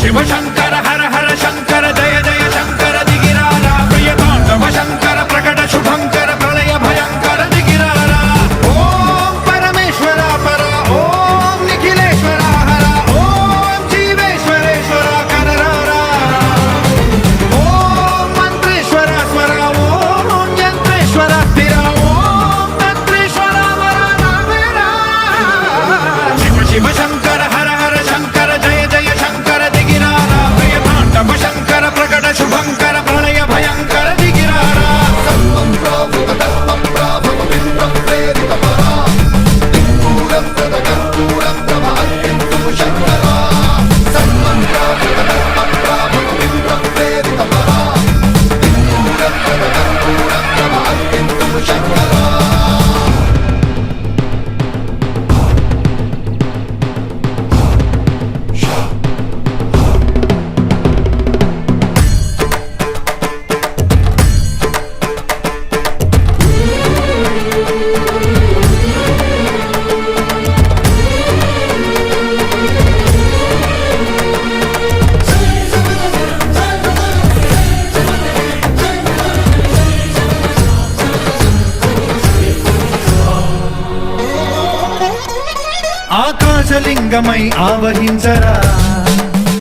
శివ శంకర హర హర శంకర జయ జయ శంకర దిగిరారా ప్రియతాండవ శంకర ప్రకట శుభంకర ప్రళయ భయంకర దిగిరారా ఓం పరమేశ్వర పర ఓం నిఖిలేశ్వర హర ఓం జీవేశ్వరేశ్వర కనరారా ఓం మంత్రేశ్వర స్వర ఓం యంత్రేశ్వర స్థిర ఓం తంత్రేశ్వర వర నామేరా శివ శివ శంకర హర హర శంకర జయ జయ శంకర దిగిరారా ప్రియతాండవ శంకర ప్రకట శుభంకర ప్రళయ భయంకర దిగిరారా ఆకాశలింగమై ఆవహించరా